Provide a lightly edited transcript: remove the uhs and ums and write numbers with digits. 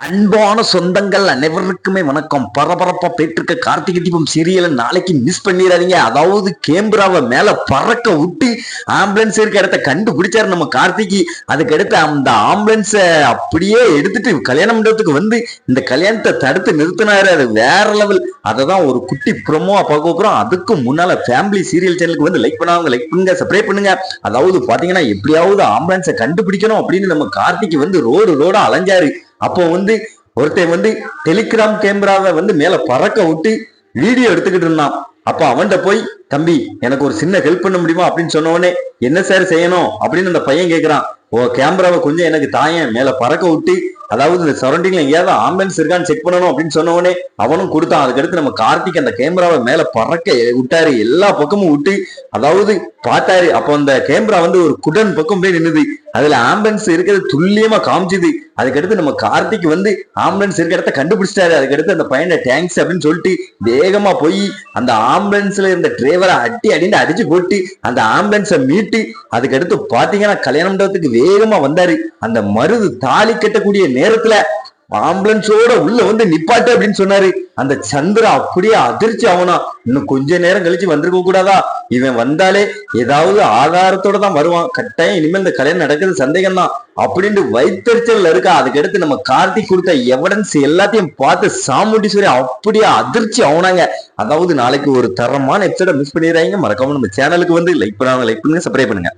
அன்பான சொந்தங்கள் அனைவருக்குமே வணக்கம். பரபரப்பா போயிட்டு இருக்க கார்த்திகை தீபம் சீரியலை நாளைக்கு மிஸ் பண்ணிடாதீங்க. அதாவது கேமராவை மேல பறக்க விட்டு ஆம்புலன்ஸ் இருக்க இடத்த கண்டுபிடிச்சாரு நம்ம கார்த்திகி. அதுக்கு அடுத்து அந்த ஆம்புலன்ஸ அப்படியே எடுத்துட்டு கல்யாண மண்டபத்துக்கு வந்து இந்த கல்யாணத்தை தடுத்து நிறுத்தினாரு. அது வேற லெவல். அததான் ஒரு குட்டி ப்ரோமோ பார்க்க போறோம். அதுக்கு முன்னால ஃபேமிலி சீரியல் சேனலுக்கு வந்து லைக் பண்ணாங்க, லைக் பண்ணுங்க, சப்ஸ்கிரைப் பண்ணுங்க. அதாவது பாத்தீங்கன்னா எப்படியாவது ஆம்புலன்ஸை கண்டுபிடிக்கணும் அப்படின்னு நம்ம கார்த்திகி வந்து ரோடா அலைஞ்சாரு. அப்போ வந்து ஒருத்தன் வந்து டெலிகிராம் கேமராவை வந்து மேல பறக்க விட்டு வீடியோ எடுத்துக்கிட்டு இருந்தான். அப்ப அவன்கிட்ட போய், தம்பி எனக்கு ஒரு சின்ன ஹெல்ப் பண்ண முடியுமா அப்படின்னு சொன்ன உடனே, என்ன சார் செய்யணும் அப்படின்னு அந்த பையன் கேட்கிறான். ஓ கேமராவை கொஞ்சம் எனக்கு தாயன் மேல பறக்க விட்டு, அதாவது இந்த சரௌண்டிங்ல எங்கேயாவது ஆம்புலன்ஸ் இருக்கான்னு செக் பண்ணணும் அப்படின்னு சொன்ன உடனே அவனும் கொடுத்தான். அதுக்கடுத்து நம்ம கார்த்திக் அந்த கேமராவை மேல பறக்க விட்டாரு, எல்லா பக்கமும் விட்டு அதாவது பார்த்தாரு. அப்போ அந்த கேமரா வந்து ஒரு குடன் பக்கம் போய் நின்னுது. அதுல ஆம்புலன்ஸ் இருக்கிறது துல்லியமா காமிச்சுது. அதுக்கடுத்து நம்ம கார்த்திக் வந்து ஆம்புலன்ஸ் இருக்கிற இடத்த கண்டுபிடிச்சிட்டாரு. அதுக்கடுத்து அந்த பையனை தேங்க்ஸ் அப்படின்னு சொல்லிட்டு வேகமா போய் அந்த ஆம்புலன்ஸ்ல இருந்த டிரைவரை அடின்னு அடிச்சு போட்டு அந்த ஆம்புலன்ஸை மீட்டு அதுக்கடுத்து பாத்தீங்கன்னா கல்யாண மண்டபத்துக்கு வேகமா வந்தாரு. அந்த மருது தாலி கட்டக்கூடிய நேரத்துல ஆம்புலன்ஸோட உள்ள வந்து நிப்பாட்டு அப்படின்னு சொன்னாரு. அந்த சந்திரா அப்படியே அதிர்ச்சி ஆகணும். இன்னும் கொஞ்ச நேரம் கழிச்சு வந்திருக்க கூடாதா? இவன் வந்தாலே ஏதாவது ஆதாரத்தோட தான் வருவான், கட்டாயம் இனிமேல் இந்த கல்யாணம் நடக்கிறது சந்தேகம் தான் அப்படின்ட்டு வைத்தறிச்சல் இருக்கா. அதுக்கடுத்து நம்ம கார்த்திக் கொடுத்த எவிடன்ஸ் எல்லாத்தையும் பார்த்து சாமுண்டீஸ்வரி அப்படியே அதிர்ச்சி ஆகுனாங்க. அதாவது நாளைக்கு ஒரு தரமான எபிசோட மிஸ் பண்ணிடுறாங்க. மறக்காம நம்ம சேனலுக்கு வந்து லைக் பண்ணுங்க, சப்ஸ்கிரைப் பண்ணுங்க.